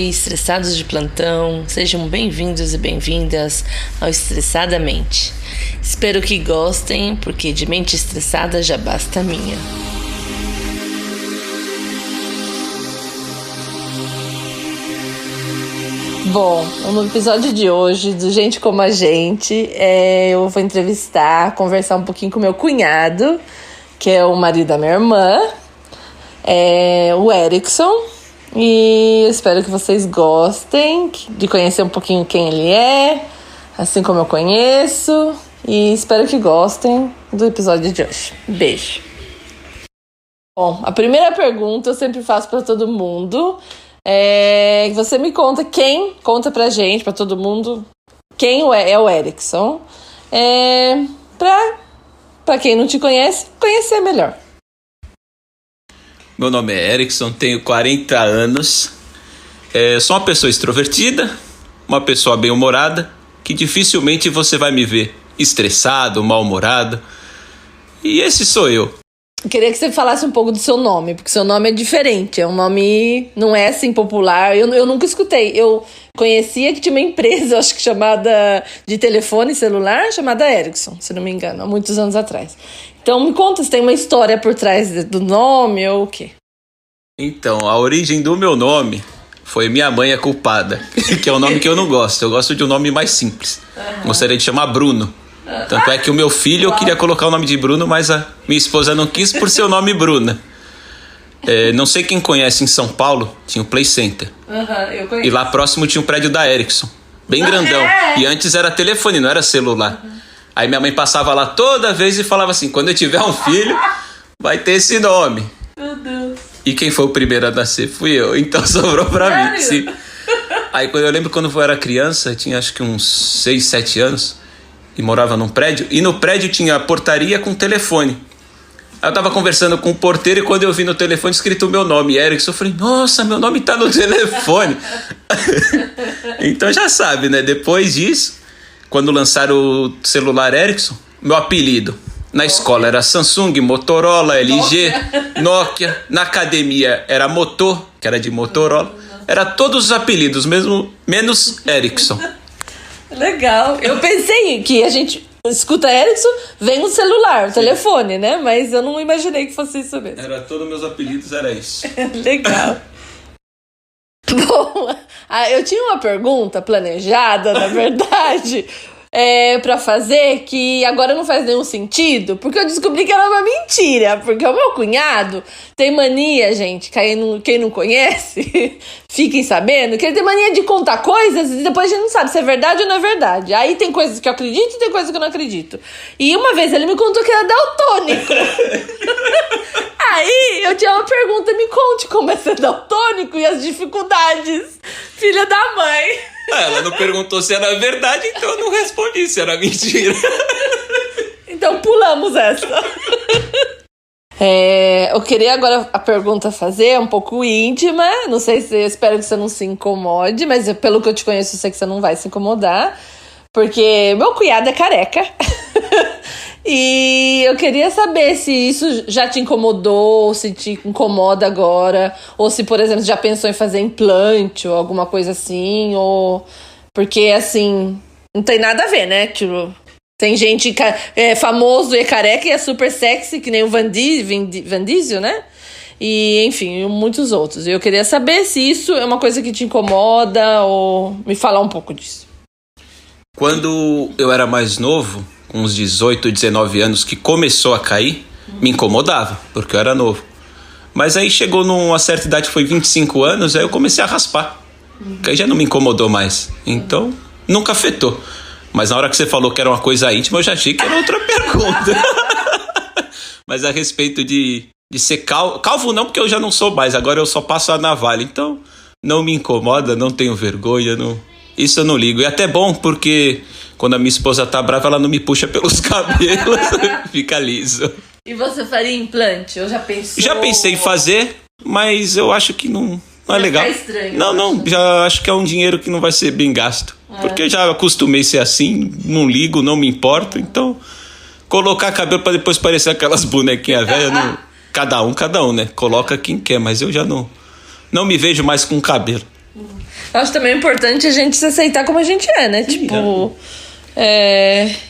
Oi, estressados de plantão, sejam bem-vindos e bem-vindas ao Estressadamente. Espero que gostem, porque de mente estressada já basta a minha. Bom, no episódio de hoje, do Gente Como a Gente, eu vou conversar um pouquinho com meu cunhado, que é o marido da minha irmã, o Erickson. E eu espero que vocês gostem de conhecer um pouquinho quem ele é, assim como eu conheço. E espero que gostem do episódio de hoje. Beijo. Bom, a primeira pergunta eu sempre faço para todo mundo é que você me conta pra gente, pra todo mundo, quem é o Erickson. Pra quem não te conhece, conhecer melhor. Meu nome é Erickson, tenho 40 anos, sou uma pessoa extrovertida, uma pessoa bem-humorada, que dificilmente você vai me ver estressado, mal-humorado, e esse sou eu. Eu queria que você falasse um pouco do seu nome, porque seu nome é diferente, é um nome, não é assim popular, eu nunca escutei, eu conhecia que tinha uma empresa, acho que chamada, de telefone celular, chamada Erickson, se não me engano, há muitos anos atrás. Então me conta se tem uma história por trás do nome ou o quê? Então, a origem do meu nome foi minha mãe a culpada, que é um nome que eu não gosto, eu gosto de um nome mais simples. Gostaria de chamar Bruno. Tanto é que o meu filho, eu queria colocar o nome de Bruno, mas a minha esposa não quis por seu nome Bruna. Não sei quem conhece, em São Paulo tinha o Play Center. Eu conheço. E lá próximo tinha um prédio da Erickson, bem grandão. E antes era telefone, não era celular. Aí minha mãe passava lá toda vez e falava assim: quando eu tiver um filho, vai ter esse nome. Meu Deus. E quem foi o primeiro a nascer fui eu, então sobrou pra mim. Sim. Aí eu lembro quando eu era criança, tinha acho que uns 6, 7 anos, e morava num prédio, e no prédio tinha a portaria com telefone. Aí eu tava conversando com o porteiro e quando eu vi no telefone escrito o meu nome, Erickson, eu falei: nossa, meu nome tá no telefone. Então já sabe, né? Depois disso, quando lançaram o celular Erickson, meu apelido na escola era Samsung, Motorola, LG, Nokia. Na academia era Motor, que era de Motorola. Era todos os apelidos, mesmo menos Erickson. Legal. Eu pensei que a gente escuta Erickson, vem o celular, o telefone, né? Mas eu não imaginei que fosse isso mesmo. Era todos meus apelidos, era isso. Legal. Bom, eu tinha uma pergunta planejada, na verdade, pra fazer, que agora não faz nenhum sentido, porque eu descobri que era uma mentira, porque o meu cunhado tem mania, gente, quem não conhece, fiquem sabendo, que ele tem mania de contar coisas e depois a gente não sabe se é verdade ou não é verdade. Aí tem coisas que eu acredito e tem coisas que eu não acredito. E uma vez ele me contou que era daltônico. Aí eu tinha uma pergunta: me conte como é ser daltônico e as dificuldades, filha da mãe. Ela não perguntou se era verdade, então eu não respondi se era mentira. Então pulamos essa. Eu queria agora a pergunta fazer um pouco íntima. Não sei se eu espero que você não se incomode, mas pelo que eu te conheço, eu sei que você não vai se incomodar. Porque meu cunhado é careca. E eu queria saber se isso já te incomodou, ou se te incomoda agora, ou se, por exemplo, já pensou em fazer implante ou alguma coisa assim, ou... Porque, assim, não tem nada a ver, né? Tipo, tem gente famoso e careca e é super sexy, que nem o Van Diesel, né? E, enfim, muitos outros. Eu queria saber se isso é uma coisa que te incomoda, ou me falar um pouco disso. Quando eu era mais novo, com uns 18, 19 anos, que começou a cair, me incomodava, porque eu era novo. Mas aí chegou numa certa idade, foi 25 anos, aí eu comecei a raspar. Que aí já não me incomodou mais. Então, nunca afetou. Mas na hora que você falou que era uma coisa íntima, eu já achei que era outra pergunta. Mas a respeito de ser calvo não, porque eu já não sou mais, agora eu só passo a navalha. Então, não me incomoda, não tenho vergonha, isso eu não ligo. E até bom, porque quando a minha esposa tá brava, ela não me puxa pelos cabelos, fica liso. E você faria implante? Eu já pensei. Já pensei em fazer, mas eu acho que não é legal. Vai ficar estranho. Não, já acho que é um dinheiro que não vai ser bem gasto. Porque eu já acostumei a ser assim, não ligo, não me importo. Então, colocar cabelo pra depois parecer aquelas bonequinhas velhas, cada um, né? Coloca quem quer, mas eu já não me vejo mais com cabelo. Eu acho também importante a gente se aceitar como a gente é, né? Sim, tipo...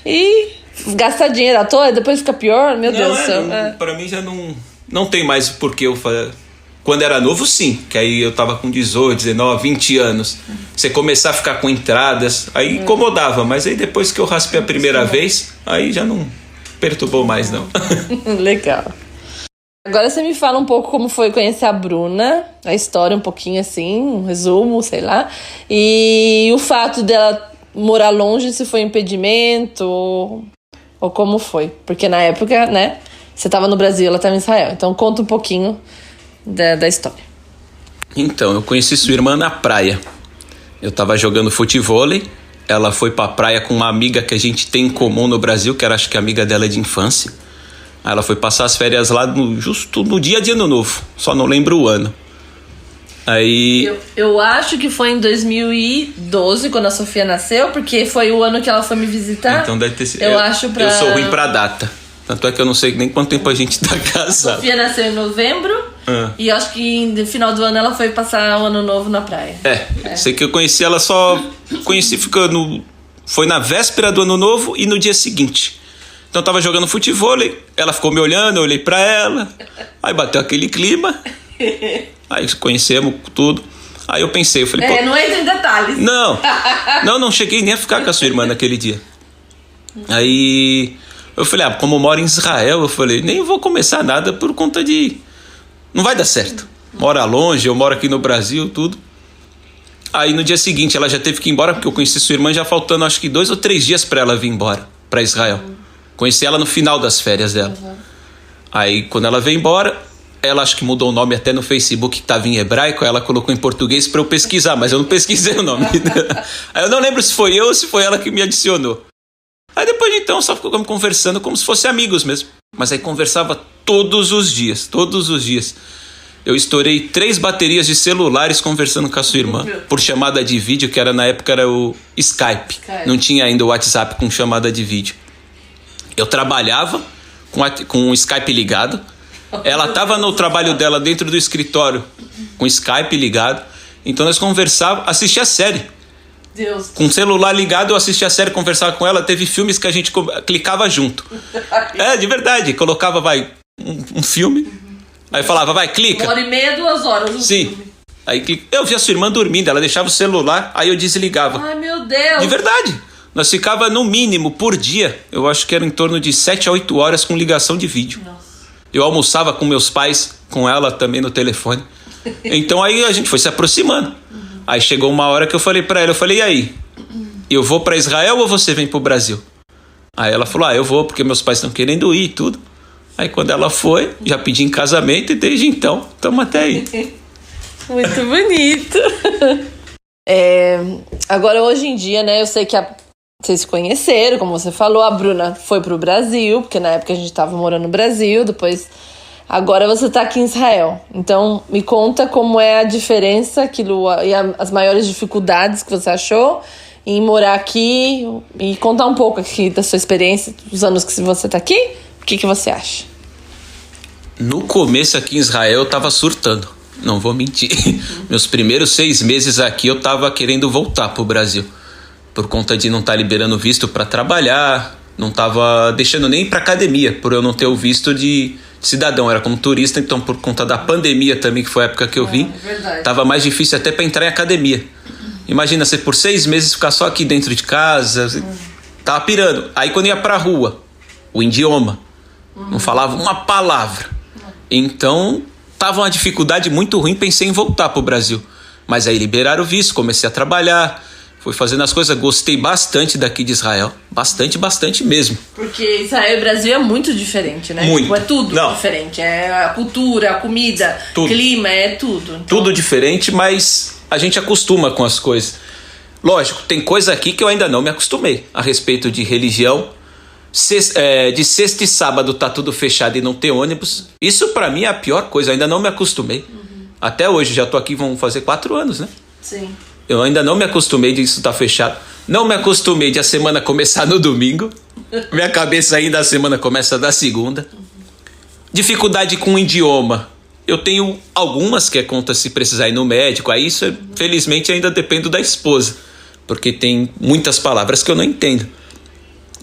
E gastar dinheiro à toa, depois fica pior, meu Deus do céu. Pra mim já não tem mais porque eu fazer. Quando era novo, sim, que aí eu tava com 18, 19, 20 anos. Você começar a ficar com entradas, aí incomodava, mas aí depois que eu raspei a primeira vez, aí já não perturbou mais, não. Legal. Agora você me fala um pouco como foi conhecer a Bruna, a história um pouquinho assim, um resumo, sei lá. E o fato dela morar longe, se foi impedimento ou como foi. Porque na época, né, você tava no Brasil, ela tava em Israel. Então conta um pouquinho da história. Então, eu conheci sua irmã na praia. Eu tava jogando futevôlei. Ela foi pra praia com uma amiga que a gente tem em comum no Brasil, que era, acho que a amiga dela é de infância. Aí ela foi passar as férias lá justo no dia de Ano Novo. Só não lembro o ano. Aí... Eu acho que foi em 2012, quando a Sofia nasceu, porque foi o ano que ela foi me visitar. Então deve ter sido. Eu sou ruim pra data. Tanto é que eu não sei nem quanto tempo a gente tá casado. Sofia nasceu em novembro. E eu acho que no final do ano ela foi passar o Ano Novo na praia. Sei que eu conheci ela só... Conheci ficando... Foi na véspera do Ano Novo e no dia seguinte. Então eu tava jogando futevôlei, ela ficou me olhando, eu olhei pra ela. Aí bateu aquele clima. Aí conhecemos tudo. Aí eu pensei, eu falei... não entra em detalhes. Não cheguei nem a ficar com a sua irmã naquele dia. Aí... Eu falei, como eu moro em Israel, eu falei, nem vou começar nada por conta de... Não vai dar certo. Mora longe, eu moro aqui no Brasil, tudo. Aí no dia seguinte ela já teve que ir embora, porque eu conheci sua irmã já faltando acho que 2 ou 3 dias pra ela vir embora, pra Israel. Conheci ela no final das férias dela. Aí quando ela veio embora, ela acho que mudou o nome até no Facebook, que tava em hebraico, aí ela colocou em português pra eu pesquisar, mas eu não pesquisei o nome. Aí eu não lembro se foi eu ou se foi ela que me adicionou. Aí depois de então só ficamos conversando como se fossem amigos mesmo. Mas aí conversava todos os dias. Eu estourei 3 baterias de celulares conversando com a sua irmã. Por chamada de vídeo, que na época era o Skype. Não tinha ainda o WhatsApp com chamada de vídeo. Eu trabalhava com o Skype ligado. Ela estava no trabalho dela dentro do escritório com o Skype ligado. Então nós conversávamos, assistia a série. Deus. Com o celular ligado, eu assistia a série, conversava com ela. Teve filmes que a gente clicava junto. De verdade. Colocava, um filme. Aí falava, clica. 1h30, 2 horas. Sim. Aí eu via a sua irmã dormindo, ela deixava o celular, aí eu desligava. Ai, meu Deus. De verdade. Nós ficava no mínimo por dia, eu acho que era em torno de 7 a 8 horas com ligação de vídeo. Nossa. Eu almoçava com meus pais, com ela também no telefone. Então aí a gente foi se aproximando. Aí chegou uma hora que eu falei pra ela, e aí? Eu vou pra Israel ou você vem pro Brasil? Aí ela falou, eu vou porque meus pais estão querendo ir e tudo. Aí quando ela foi, já pedi em casamento e desde então, estamos até aí. Muito bonito. Agora, hoje em dia, né, eu sei que vocês se conheceram, como você falou, a Bruna foi pro Brasil, porque na época a gente tava morando no Brasil, depois... Agora você tá aqui em Israel. Então, me conta como é a diferença, e as maiores dificuldades que você achou em morar aqui, e contar um pouco aqui da sua experiência, dos anos que você tá aqui. O que você acha? No começo aqui em Israel eu tava surtando, não vou mentir. Meus primeiros 6 meses aqui eu tava querendo voltar pro Brasil. Por conta de não estar liberando visto para trabalhar, não tava deixando nem ir pra academia, por eu não ter o visto de cidadão, era como turista, então por conta da pandemia também, que foi a época que eu vim, tava mais difícil até para entrar em academia. Imagina, você por 6 meses ficar só aqui dentro de casa, tava pirando. Aí quando ia pra rua, o idioma, não falava uma palavra. Então, tava uma dificuldade muito ruim, pensei em voltar pro Brasil. Mas aí liberaram o visto, comecei a trabalhar, fui fazendo as coisas, gostei bastante daqui de Israel. Bastante mesmo. Porque Israel e Brasil é muito diferente, né? Muito. É tudo diferente. É a cultura, a comida, tudo. Clima, é tudo. Então... Tudo diferente, mas a gente acostuma com as coisas. Lógico, tem coisa aqui que eu ainda não me acostumei. A respeito de religião. De sexta e sábado tá tudo fechado e não ter ônibus. Isso pra mim é a pior coisa, eu ainda não me acostumei. Até hoje, já tô aqui, vão fazer 4 anos, né? Sim. Eu ainda não me acostumei de isso estar fechado. Não me acostumei de a semana começar no domingo. Minha cabeça ainda a semana começa da segunda. Dificuldade com o idioma. Eu tenho algumas que é conta se precisar ir no médico. Aí isso, felizmente, ainda depende da esposa. Porque tem muitas palavras que eu não entendo.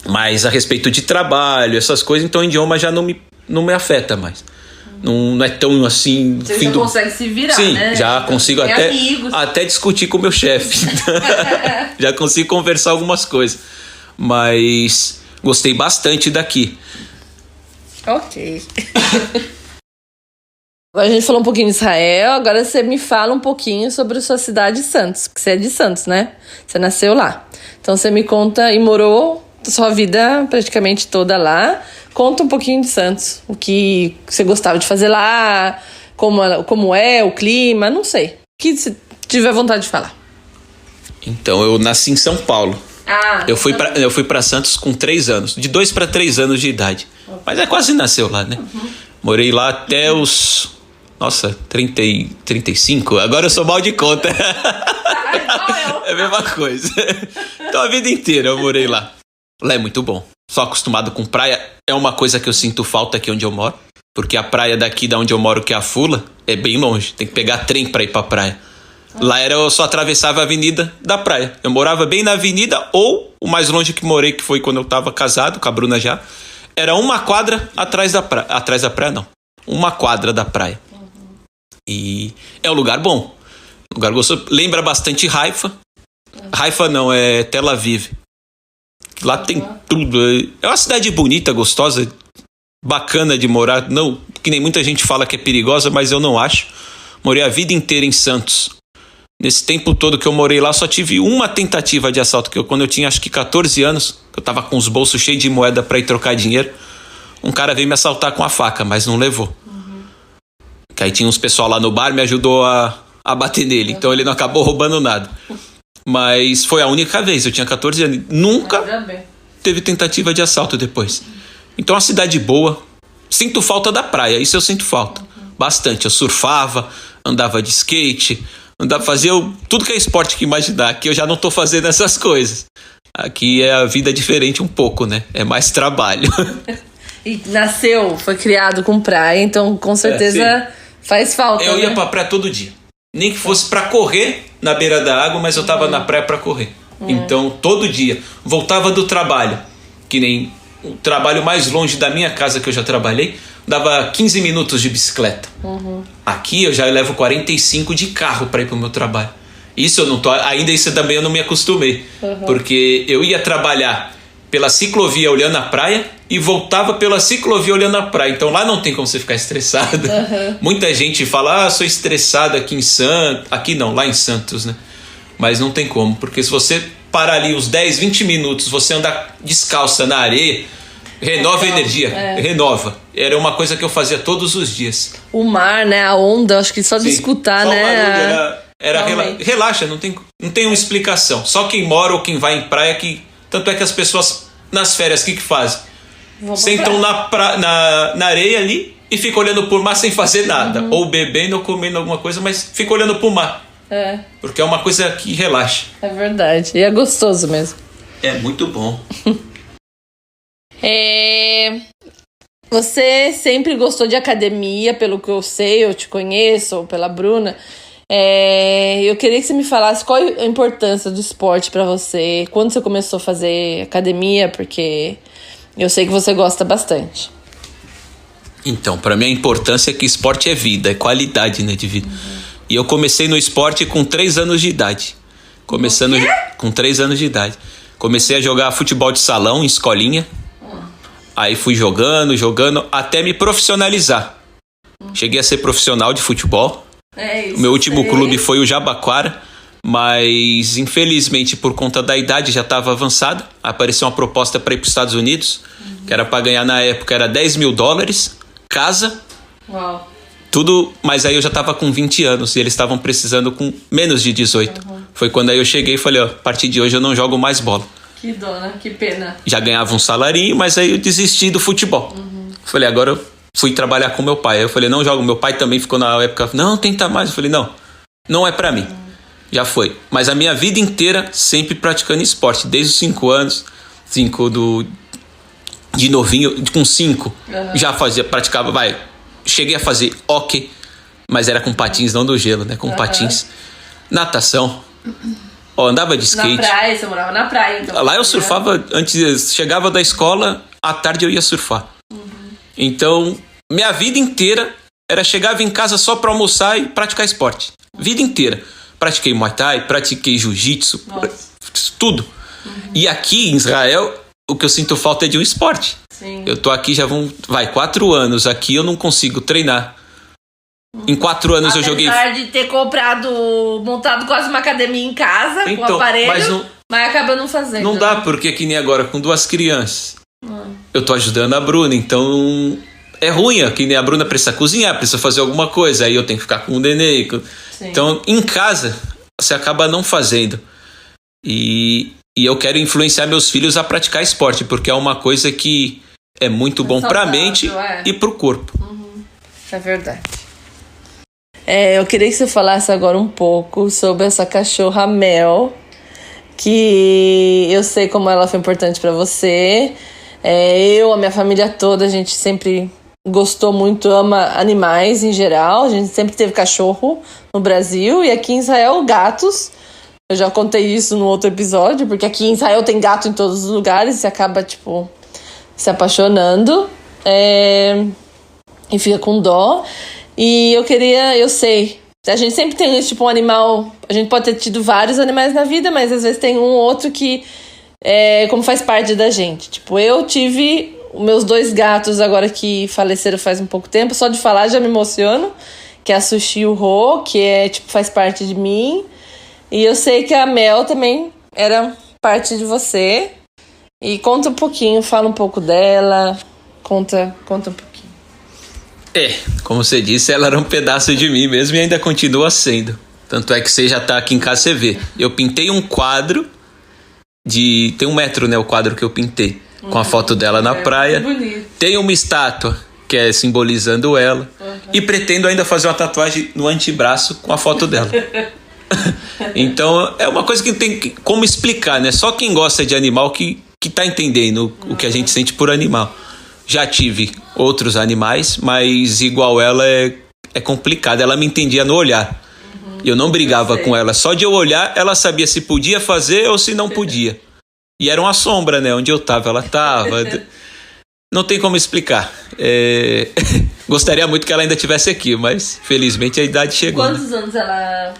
Mas a respeito de trabalho, essas coisas, então o idioma já não me afeta mais. Não é tão assim... Você já consegue se virar, Sim, né? já consigo até discutir com o meu chefe. Já consigo conversar algumas coisas. Mas gostei bastante daqui. Ok. Agora a gente falou um pouquinho de Israel, agora você me fala um pouquinho sobre a sua cidade, Santos, porque você é de Santos, né? Você nasceu lá. Então você me conta, e morou sua vida praticamente toda lá. Conta um pouquinho de Santos, o que você gostava de fazer lá, como é o clima, não sei. O que você tiver vontade de falar. Então, eu nasci em São Paulo. Eu fui pra Santos com 3 anos, de 2 para 3 anos de idade. Mas quase nasceu lá, né? Morei lá até os... Nossa, 35? Agora eu sou mal de conta. É a mesma coisa. Então a vida inteira eu morei lá. Lá é muito bom. Sou acostumado com praia. É uma coisa que eu sinto falta aqui onde eu moro. Porque a praia daqui da onde eu moro, que é a Fula, é bem longe. Tem que pegar trem pra ir pra praia. Lá eu só atravessava a avenida da praia. Eu morava bem na avenida, ou o mais longe que morei, que foi quando eu tava casado com a Bruna já, era uma quadra atrás da praia. Atrás da praia, não. Uma quadra da praia. E é um lugar bom. Lugar gostoso. Lembra bastante Haifa. Haifa não, é Tel Aviv. Lá tem tudo. É uma cidade bonita, gostosa, bacana de morar. Não, que nem muita gente fala que é perigosa, mas eu não acho. Morei a vida inteira em Santos. Nesse tempo todo que eu morei lá, só tive uma tentativa de assalto. Que quando eu tinha acho que 14 anos, eu tava com os bolsos cheios de moeda pra ir trocar dinheiro. Um cara veio me assaltar com a faca, mas não levou. Que aí tinha uns pessoal lá no bar, me ajudou a bater nele. Então ele não acabou roubando nada. Mas foi a única vez, eu tinha 14 anos. Nunca teve tentativa de assalto depois. Então é uma cidade boa. Sinto falta da praia, isso eu sinto falta. Bastante. Eu surfava, andava de skate, fazia tudo que é esporte que imaginar. Aqui eu já não tô fazendo essas coisas. Aqui é a vida diferente um pouco, né? É mais trabalho. E nasceu, foi criado com praia, então com certeza faz falta. Eu ia pra praia todo dia. Nem que fosse pra correr na beira da água, mas eu tava na praia pra correr. Então, todo dia. Voltava do trabalho, que nem o trabalho mais longe da minha casa que eu já trabalhei, dava 15 minutos de bicicleta. Aqui eu já levo 45 de carro pra ir pro meu trabalho. Isso eu não tô... Ainda isso também eu não me acostumei. Porque eu ia trabalhar pela ciclovia olhando a praia e voltava pela ciclovia olhando a praia. Então lá não tem como você ficar estressado. Muita gente fala, sou estressado aqui em Santos. Aqui não, lá em Santos, né? Mas não tem como, porque se você parar ali uns 10, 20 minutos, você andar descalça na areia, renova a energia, renova. Era uma coisa que eu fazia todos os dias. O mar, né? A onda, acho que só de escutar, só né? Relaxa, não tem uma explicação. Só quem mora ou quem vai em praia que... Tanto é que as pessoas nas férias, o que fazem? Sentam na areia ali e ficam olhando pro mar sem fazer nada. Ou bebendo ou comendo alguma coisa, mas ficam olhando pro mar. Porque é uma coisa que relaxa. É verdade. E é gostoso mesmo. É muito bom. Você sempre gostou de academia, pelo que eu sei, eu te conheço, ou pela Bruna. Eu queria que você me falasse qual a importância do esporte pra você, quando você começou a fazer academia, porque eu sei que você gosta bastante. Então, pra mim a importância é que esporte é vida, é qualidade, né, de vida. E eu comecei no esporte com 3 anos de idade. Com 3 anos de idade. Comecei a jogar futebol de salão em escolinha. Aí fui jogando, até me profissionalizar. Cheguei a ser profissional de futebol. O meu último clube foi o Jabaquara, mas infelizmente por conta da idade já estava avançada. Apareceu uma proposta para ir para os Estados Unidos, que era para ganhar na época era $10 mil, casa, tudo, mas aí eu já estava com 20 anos e eles estavam precisando com menos de 18. Foi quando aí eu cheguei e falei, a partir de hoje eu não jogo mais bola. Que dona, que pena. Já ganhava um salarinho, mas aí eu desisti do futebol. Falei, agora eu fui trabalhar com meu pai. Aí eu falei, não jogo. Meu pai também ficou na época, não, tenta mais. Eu falei, não é pra mim. Já foi. Mas a minha vida inteira sempre praticando esporte. Desde os 5 anos, de novinho, com 5, já praticava, cheguei a fazer hóquei, Mas era com patins, não do gelo, né? Com patins. Natação. Ó, andava de skate. Na praia, você morava na praia, então. Lá eu surfava, antes, chegava da escola, à tarde eu ia surfar. Então, minha vida inteira era chegava em casa só pra almoçar e praticar esporte. Vida inteira. Pratiquei Muay Thai, pratiquei Jiu-Jitsu, tudo. E aqui em Israel, o que eu sinto falta é de um esporte. Sim. Eu tô aqui já 4 anos. Aqui eu não consigo treinar. Em 4 anos eu joguei... Apesar de ter montado quase uma academia em casa, com aparelho, mas acaba não fazendo. Não dá, porque que nem agora, com 2 crianças. Eu tô ajudando a Bruna, então... É ruim, que nem a Bruna precisa cozinhar, precisa fazer alguma coisa, aí eu tenho que ficar com o nenê. Então, em casa, você acaba não fazendo. E eu quero influenciar meus filhos a praticar esporte, porque é uma coisa que é muito bom pra mente e pro corpo. É verdade. Eu queria que você falasse agora um pouco sobre essa cachorra Mel, que eu sei como ela foi importante pra você. A minha família toda, a gente sempre gostou muito, ama animais em geral. A gente sempre teve cachorro no Brasil e aqui em Israel, gatos. Eu já contei isso no outro episódio, porque aqui em Israel tem gato em todos os lugares e você acaba, se apaixonando e fica com dó. E eu sei, a gente sempre tem um animal, a gente pode ter tido vários animais na vida, mas às vezes tem um ou outro que como faz parte da gente. Eu tive os meus 2 gatos agora que faleceram faz um pouco tempo, só de falar já me emociono, que é a Sushi e o Rô, que faz parte de mim. E eu sei que a Mel também era parte de você. E conta um pouquinho, fala um pouco dela, conta um pouquinho. Como você disse, ela era um pedaço de mim mesmo e ainda continua sendo. Tanto é que você já tá aqui em casa, você vê. Eu pintei um quadro tem 1 metro, né, o quadro que eu pintei. Com a foto dela na praia. Bonito. Tem uma estátua que é simbolizando ela. E pretendo ainda fazer uma tatuagem no antebraço com a foto dela. Então é uma coisa que não tem como explicar, né? Só quem gosta de animal que tá entendendo o que a gente sente por animal. Já tive outros animais, mas igual ela é complicado. Ela me entendia no olhar. Eu não brigava com ela. Só de eu olhar, ela sabia se podia fazer ou se não podia. E era uma sombra, né? Onde eu tava, ela tava. Não tem como explicar. Gostaria muito que ela ainda estivesse aqui, mas felizmente a idade chegou. Quantos anos ela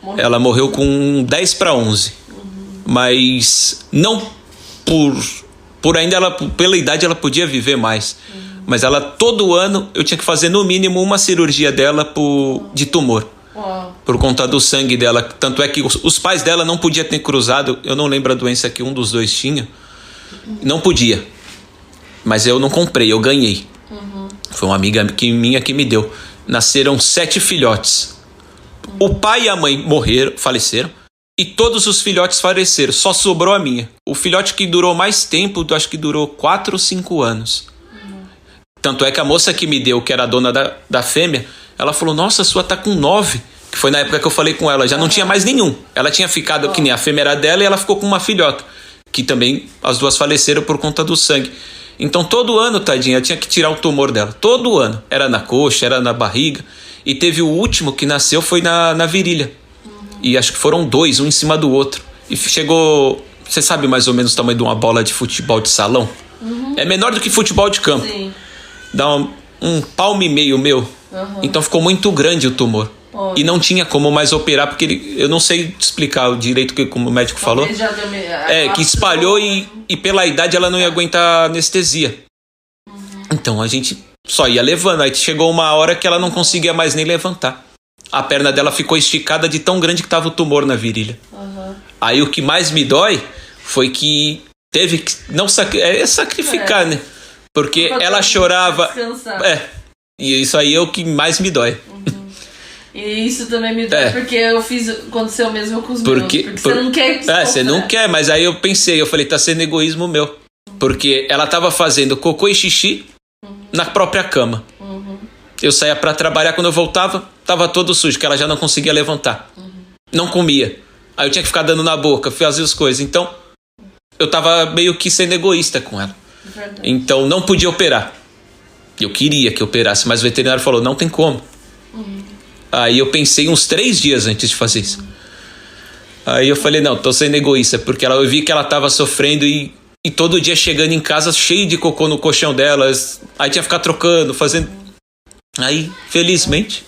morreu? Ela morreu com 10 para 11. Mas não por ainda ela, pela idade ela podia viver mais. Mas ela, todo ano, eu tinha que fazer no mínimo uma cirurgia dela de tumor. Por conta do sangue dela. Tanto é que os pais dela não podiam ter cruzado. Eu não lembro a doença que um dos 2 tinha. Não podia. Mas eu não comprei, eu ganhei. Foi uma amiga minha que me deu. Nasceram 7 filhotes. O pai e a mãe faleceram. E todos os filhotes faleceram. Só sobrou a minha. O filhote que durou mais tempo, acho que durou 4 ou 5 anos. Tanto é que a moça que me deu, que era a dona da fêmea, ela falou, nossa, a sua tá com 9. Que foi na época que eu falei com ela, já não tinha mais nenhum. Ela tinha ficado, que nem a fêmea era dela, e ela ficou com uma filhota. Que também, as 2 faleceram por conta do sangue. Então todo ano, tadinha, eu tinha que tirar o tumor dela. Todo ano. Era na coxa, era na barriga. E teve o último que nasceu, foi na virilha. E acho que foram 2, um em cima do outro. E chegou... Você sabe mais ou menos o tamanho de uma bola de futebol de salão? É menor do que futebol de campo. Sim. Dá um palmo e meio meu. Então ficou muito grande o tumor. E não tinha como mais operar, porque eu não sei explicar direito como o médico falou. Que espalhou e pela idade ela não ia aguentar anestesia. Então a gente só ia levando. Aí chegou uma hora que ela não conseguia mais nem levantar. A perna dela ficou esticada de tão grande que estava o tumor na virilha. Aí o que mais me dói foi que teve que não sacrificar, né? Porque ela chorava. E isso aí é o que mais me dói. E isso também me dói, porque aconteceu mesmo com os meus. Porque você não quer. Você não quer, mas aí eu falei, tá sendo egoísmo meu. Porque ela tava fazendo cocô e xixi na própria cama. Eu saía pra trabalhar, quando eu voltava, tava todo sujo, que ela já não conseguia levantar. Não comia. Aí eu tinha que ficar dando na boca, fazer as coisas. Então, eu tava meio que sendo egoísta com ela. Verdade. Então, não podia operar. Eu queria que operasse, mas o veterinário falou, não tem como. Aí eu pensei uns 3 dias antes de fazer isso. Aí eu falei, não, tô sendo egoísta, porque eu vi que ela tava sofrendo e todo dia chegando em casa cheio de cocô no colchão delas. Aí tinha que ficar trocando, fazendo... Aí, felizmente...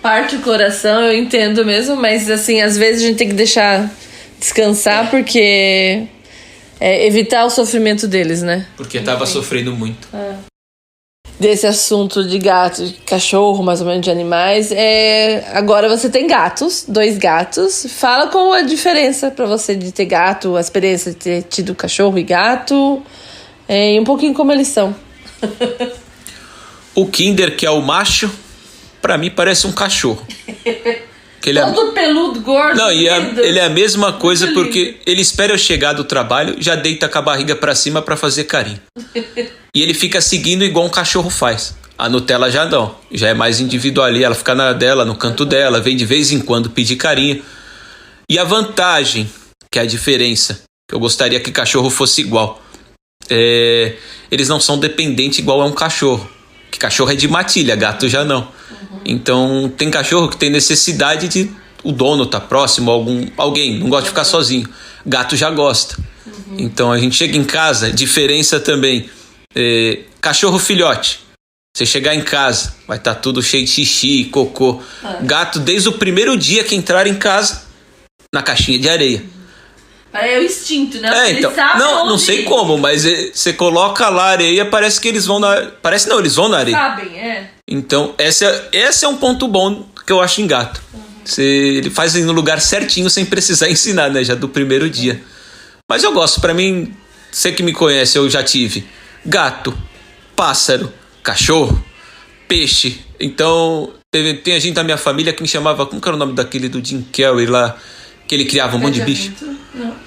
Parte o coração, eu entendo mesmo, mas assim, às vezes a gente tem que deixar descansar, porque... evitar o sofrimento deles, né? Porque tava sofrendo muito. Desse assunto de gato, de cachorro, mais ou menos, de animais. Agora você tem gatos, 2 gatos. Fala qual a diferença pra você de ter gato, a experiência de ter tido cachorro e gato. E um pouquinho como eles são. O Kinder, que é o macho, pra mim parece um cachorro. Que ele todo peludo, gordo. Não, e lindo. ele é a mesma coisa, Muito porque lindo. ele espera eu chegar do trabalho, já deita com a barriga pra cima pra fazer carinho. E ele fica seguindo igual um cachorro faz. A Nutella já não, já é mais individual ali, ela fica na dela, no canto dela, vem de vez em quando pedir carinho. E a vantagem, que é a diferença, que eu gostaria que cachorro fosse igual, eles não são dependentes igual a um cachorro. Que cachorro é de matilha, gato já não. Então tem cachorro que tem necessidade de o dono tá próximo, alguém, não gosta de ficar sozinho. Gato já gosta. Então a gente chega em casa, diferença também. Cachorro filhote. Você chegar em casa, vai estar tudo cheio de xixi, cocô. Gato, desde o primeiro dia que entrar em casa, na caixinha de areia. É o instinto, né? Então, Eles sabem não onde sei ir. como, mas você coloca lá a areia, parece que eles vão na... Parece não, eles vão na areia. Sabem, Então, esse é um ponto bom que eu acho em gato. Ele faz no lugar certinho sem precisar ensinar, né? Já do primeiro dia. Mas eu gosto, pra mim, você que me conhece, eu já tive gato, pássaro, cachorro, peixe. Então, tem a gente da minha família que me chamava... Como que era o nome daquele do Jim Carrey lá? Que ele criava um monte de bicho.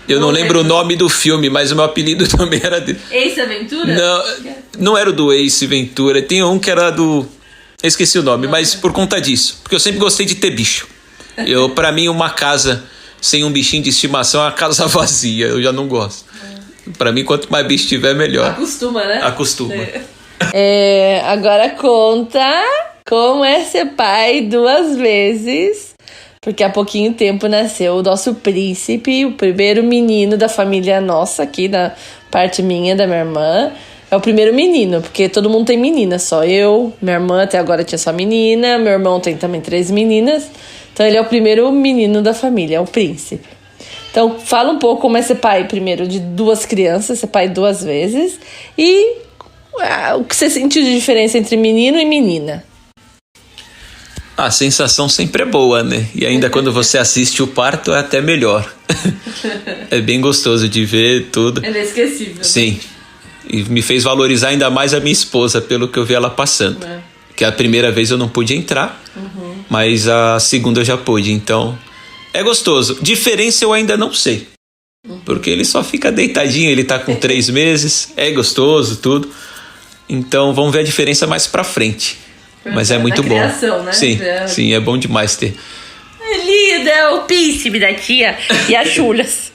Eu não lembro o nome do filme, mas o meu apelido também era dele. Ace Aventura? Não era o do Ace Ventura. Tem um que era do... Eu esqueci o nome, mas por conta disso. Porque eu sempre gostei de ter bicho. Pra mim, uma casa sem um bichinho de estimação é uma casa vazia. Eu já não gosto. Pra mim, quanto mais bicho tiver, melhor. Acostuma, né? Acostuma. Agora conta como é ser pai 2 vezes. Porque há pouquinho tempo nasceu o nosso príncipe, o primeiro menino da família nossa, aqui da parte minha, da minha irmã. É o primeiro menino, porque todo mundo tem menina, só eu. Minha irmã até agora tinha só menina, meu irmão tem também 3 meninas. Então ele é o primeiro menino da família, é o príncipe. Então fala um pouco como é ser pai primeiro de 2 crianças, ser pai 2 vezes. E o que você sentiu de diferença entre menino e menina? A sensação sempre é boa, né? E ainda quando você assiste o parto é até melhor. É bem gostoso de ver tudo. É inesquecível. Sim. E me fez valorizar ainda mais a minha esposa pelo que eu vi ela passando. Que a primeira vez eu não pude entrar, mas a segunda eu já pude. Então, é gostoso. Diferença eu ainda não sei. Porque ele só fica deitadinho, ele tá com 3 meses. É gostoso, tudo. Então, vamos ver a diferença mais pra frente. Mas é muito bom. Criação, né? Sim, é bom demais ter. Lindo, é o príncipe da tia e as chulas.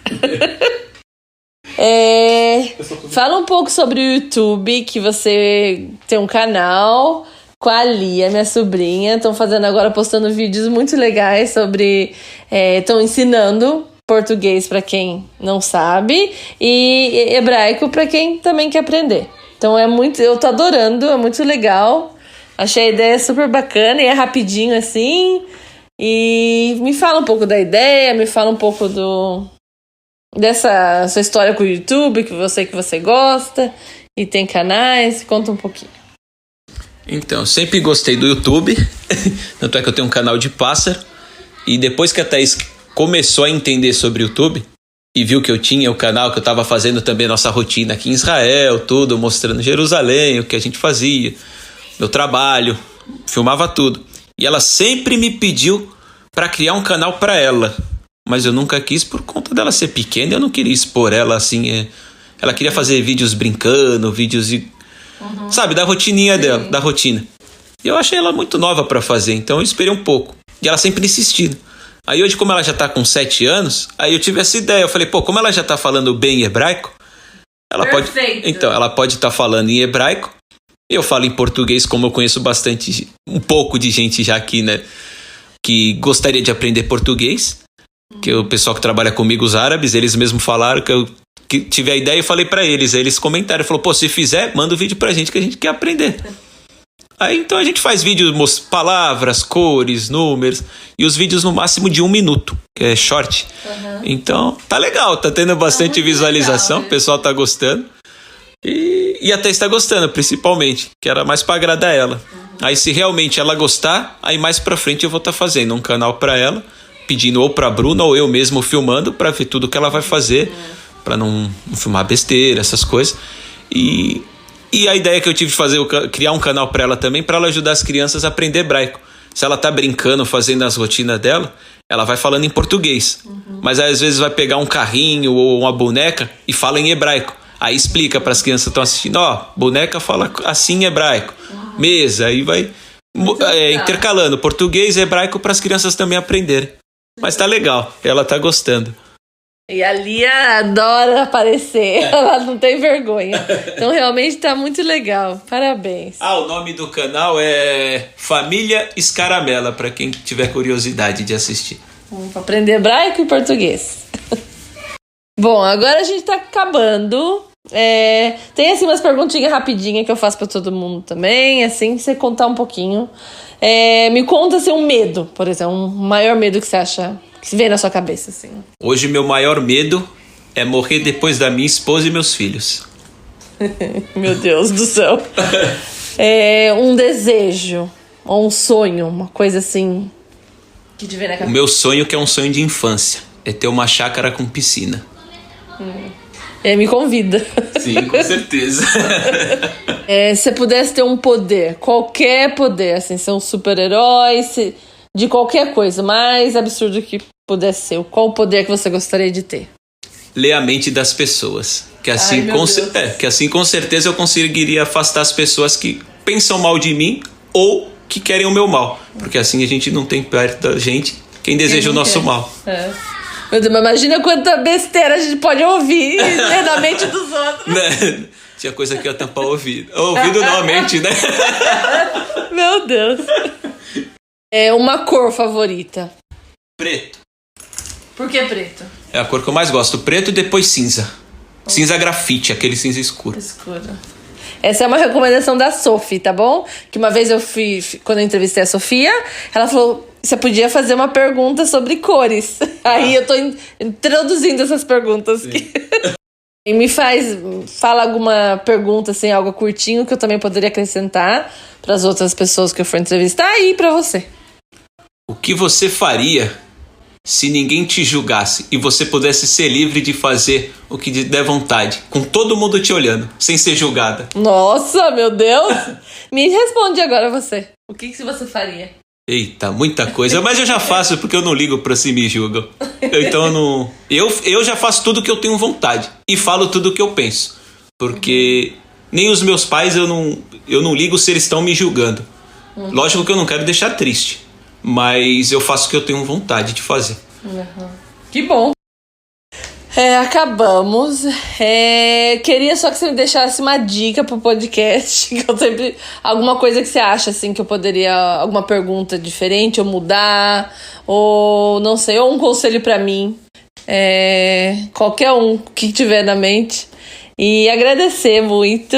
Fala um pouco sobre o YouTube, que você tem um canal com a Lia, minha sobrinha. Estão fazendo agora, postando vídeos muito legais sobre... Estão ensinando português para quem não sabe e hebraico para quem também quer aprender. Então eu tô adorando, é muito legal. Achei a ideia super bacana e é rapidinho assim. E me fala um pouco da ideia, me fala um pouco dessa sua história com o YouTube, que você gosta e tem canais. Conta um pouquinho. Então, sempre gostei do YouTube. Tanto é que eu tenho um canal de pássaro. E depois que a Thaís começou a entender sobre o YouTube e viu que eu tinha o canal, que eu estava fazendo também nossa rotina aqui em Israel, tudo, mostrando Jerusalém, o que a gente fazia, meu trabalho, filmava tudo. E ela sempre me pediu para criar um canal para ela. Mas eu nunca quis por conta dela ser pequena, eu não queria expor ela assim. Ela queria fazer vídeos brincando, vídeos de... Sabe, da rotininha dela, da rotina. E eu achei ela muito nova para fazer, então eu esperei um pouco. E ela sempre insistindo. Aí hoje, como ela já tá com 7 anos, aí eu tive essa ideia. Eu falei, como ela já tá falando bem hebraico, ela pode estar falando em hebraico. Eu falo em português, como eu conheço um pouco de gente já aqui, né? que gostaria de aprender português, que o pessoal que trabalha comigo, os árabes, eles mesmos falaram que tive a ideia e falei pra eles. Aí eles comentaram, falou, pô, se fizer, manda o vídeo pra gente que a gente quer aprender. Aí então a gente faz vídeos, palavras, cores, números, e os vídeos no máximo de 1 minuto, que é short. Então tá legal, tá tendo bastante visualização, legal, o pessoal tá gostando. E até está gostando, principalmente, que era mais pra agradar ela. Aí se realmente ela gostar, aí mais pra frente eu vou estar fazendo um canal pra ela, pedindo ou pra Bruna ou eu mesmo filmando pra ver tudo que ela vai fazer, pra não filmar besteira, essas coisas. E a ideia que eu tive de fazer, criar um canal pra ela também, pra ela ajudar as crianças a aprender hebraico. Se ela tá brincando, fazendo as rotinas dela, ela vai falando em português. Mas aí, às vezes vai pegar um carrinho ou uma boneca e fala em hebraico. Aí explica para as crianças que estão assistindo, boneca fala assim em hebraico, mesa, aí vai intercalando português e hebraico para as crianças também aprenderem. Mas tá legal, ela tá gostando. E a Lia adora aparecer, ela não tem vergonha. Então realmente tá muito legal, parabéns. O nome do canal é Família Escaramela, para quem tiver curiosidade de assistir. Vamos aprender hebraico e português. Bom, agora a gente tá acabando. Tem assim umas perguntinhas rapidinhas que eu faço pra todo mundo também, assim, você contar um pouquinho. Me conta assim, um medo, por exemplo, um maior medo que você acha que vem na sua cabeça, assim. Hoje meu maior medo é morrer depois da minha esposa e meus filhos. Meu Deus do céu. Um desejo ou um sonho, uma coisa assim que te vem na cabeça. O meu sonho, que é um sonho de infância, é ter uma chácara com piscina. Me convida. Sim, com certeza. Se você pudesse ter um poder, qualquer poder, assim, ser um super-herói, de qualquer coisa, mais absurdo que pudesse ser, qual o poder que você gostaria de ter? Ler a mente das pessoas. Que assim, que assim com certeza eu conseguiria afastar as pessoas que pensam mal de mim ou que querem o meu mal. Porque assim a gente não tem perto da gente quem deseja o nosso mal. Meu Deus, mas imagina quanta besteira a gente pode ouvir na mente dos outros. Né? Tinha coisa que ia tampar o ouvido. O ouvido não, a mente, né? Meu Deus. Uma cor favorita? Preto. Por que preto? É a cor que eu mais gosto. Preto e depois cinza. Cinza grafite, aquele cinza escuro. Essa é uma recomendação da Sophie, tá bom? Que uma vez quando eu entrevistei a Sofia, ela falou... Você podia fazer uma pergunta sobre cores. Aí eu tô introduzindo essas perguntas aqui. E fala alguma pergunta, assim, algo curtinho que eu também poderia acrescentar para as outras pessoas que eu for entrevistar e para você. O que você faria se ninguém te julgasse e você pudesse ser livre de fazer o que te der vontade, com todo mundo te olhando, sem ser julgada? Nossa, meu Deus! Me responde agora você. O que você faria? Eita, muita coisa, mas eu já faço porque eu não ligo pra se me julgam. Então eu já faço tudo que eu tenho vontade e falo tudo que eu penso. Porque nem os meus pais eu não ligo se eles estão me julgando. Lógico que eu não quero deixar triste, mas eu faço o que eu tenho vontade de fazer. Que bom. Acabamos. Queria só que você me deixasse uma dica pro podcast. Que eu sempre. Alguma coisa que você acha assim que eu poderia. Alguma pergunta diferente, ou mudar, ou não sei, ou um conselho pra mim. Qualquer um que tiver na mente. E agradecer muito.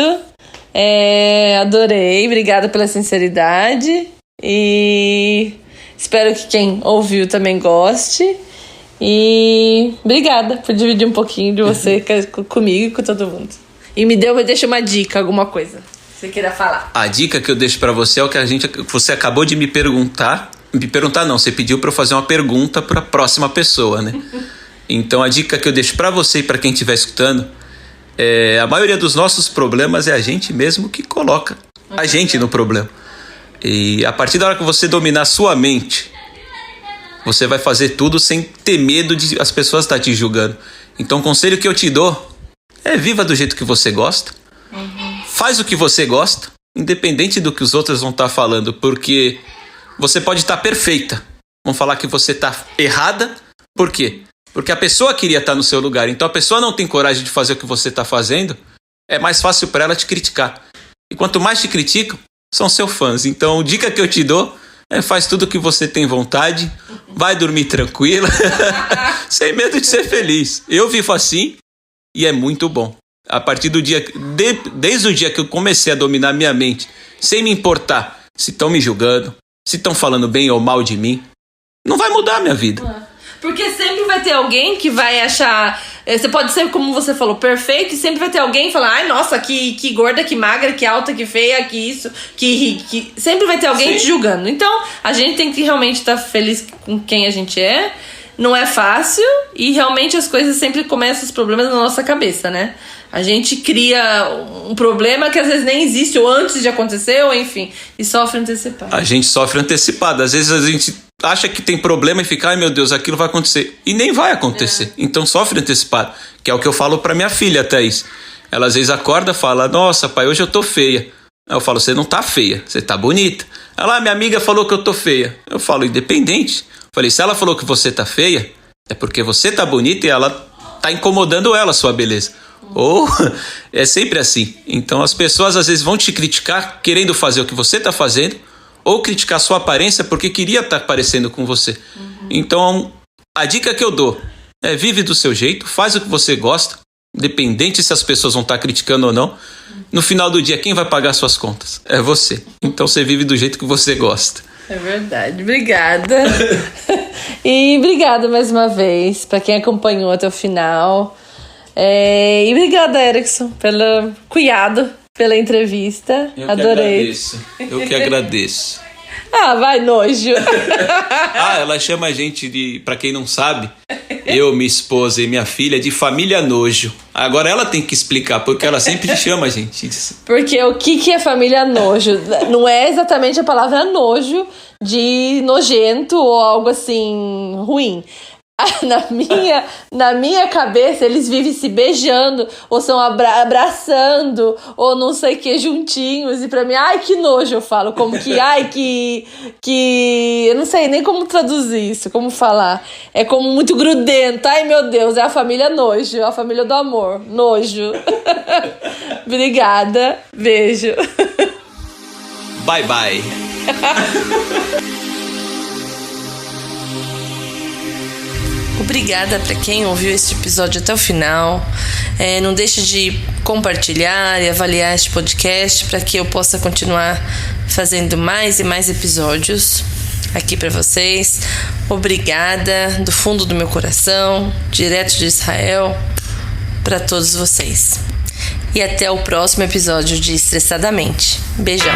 Adorei. Obrigada pela sinceridade. E espero que quem ouviu também goste. E obrigada por dividir um pouquinho de você comigo e com todo mundo. E deixa uma dica, alguma coisa que você queira falar. A dica que eu deixo pra você é o que você acabou de me perguntar. Me perguntar não, você pediu pra eu fazer uma pergunta pra próxima pessoa, né? Então a dica que eu deixo pra você e pra quem estiver escutando a maioria dos nossos problemas é a gente mesmo que coloca a gente no problema. E a partir da hora que você dominar a sua mente, você vai fazer tudo sem ter medo de as pessoas estar te julgando. Então o conselho que eu te dou é viva do jeito que você gosta. Faz o que você gosta, independente do que os outros vão estar falando. Porque você pode estar perfeita. Vão falar que você está errada. Por quê? Porque a pessoa queria estar no seu lugar. Então a pessoa não tem coragem de fazer o que você está fazendo. É mais fácil para ela te criticar. E quanto mais te criticam, são seus fãs. Então, dica que eu te dou, Faz tudo o que você tem vontade, vai dormir tranquila, sem medo de ser feliz. Eu vivo assim e é muito bom. A partir do dia, desde o dia que eu comecei a dominar minha mente, sem me importar se estão me julgando, se estão falando bem ou mal de mim, não vai mudar a minha vida. Porque sempre vai ter alguém que vai achar... Você pode ser, como você falou, perfeito, e sempre vai ter alguém que fala, ai, nossa, que gorda, que magra, que alta, que feia, que isso, que... Sempre vai ter alguém te julgando. Então, a gente tem que realmente estar feliz com quem a gente é. Não é fácil, e realmente as coisas sempre começam, os problemas na nossa cabeça, né? A gente cria um problema que às vezes nem existe, ou antes de acontecer, ou enfim, e sofre antecipado. A gente sofre antecipado. Às vezes a gente acha que tem problema e fica, ai meu Deus, aquilo vai acontecer. E nem vai acontecer. Então sofre antecipado. Que é o que eu falo pra minha filha, Thaís. Ela às vezes acorda e fala, nossa pai, hoje eu tô feia. Aí eu falo, você não tá feia, você tá bonita. Ela, minha amiga falou que eu tô feia. Eu falo, independente. Falei, se ela falou que você tá feia, é porque você tá bonita e ela tá incomodando ela, a sua beleza. Ou é sempre assim. Então as pessoas às vezes vão te criticar querendo fazer o que você tá fazendo, ou criticar a sua aparência porque queria estar parecendo com você. Então a dica que eu dou é vive do seu jeito, faz o que você gosta, independente se as pessoas vão estar criticando ou não. No final do dia, quem vai pagar suas contas? É você. Então você vive do jeito que você gosta. É verdade, obrigada. E obrigada mais uma vez para quem acompanhou até o final. E obrigada, Erickson, pelo cunhado, pela entrevista. Adorei. Eu que agradeço. Ah, vai, nojo. Ela chama a gente de, pra quem não sabe, eu, minha esposa e minha filha, de família nojo. Agora ela tem que explicar, porque ela sempre chama a gente disso. Porque o que é família nojo? Não é exatamente a palavra nojo de nojento ou algo assim ruim. Na minha cabeça, eles vivem se beijando, ou são abraçando, ou não sei o que, juntinhos. E pra mim, ai, que nojo, eu falo. Como que, ai, que... Eu não sei nem como traduzir isso, como falar. É como muito grudento. Ai, meu Deus, é a família nojo, a família do amor. Nojo. Obrigada. Beijo. Bye, bye. Obrigada para quem ouviu este episódio até o final. Não deixe de compartilhar e avaliar este podcast para que eu possa continuar fazendo mais e mais episódios aqui para vocês. Obrigada do fundo do meu coração, direto de Israel, para todos vocês. E até o próximo episódio de Estressadamente. Beijão.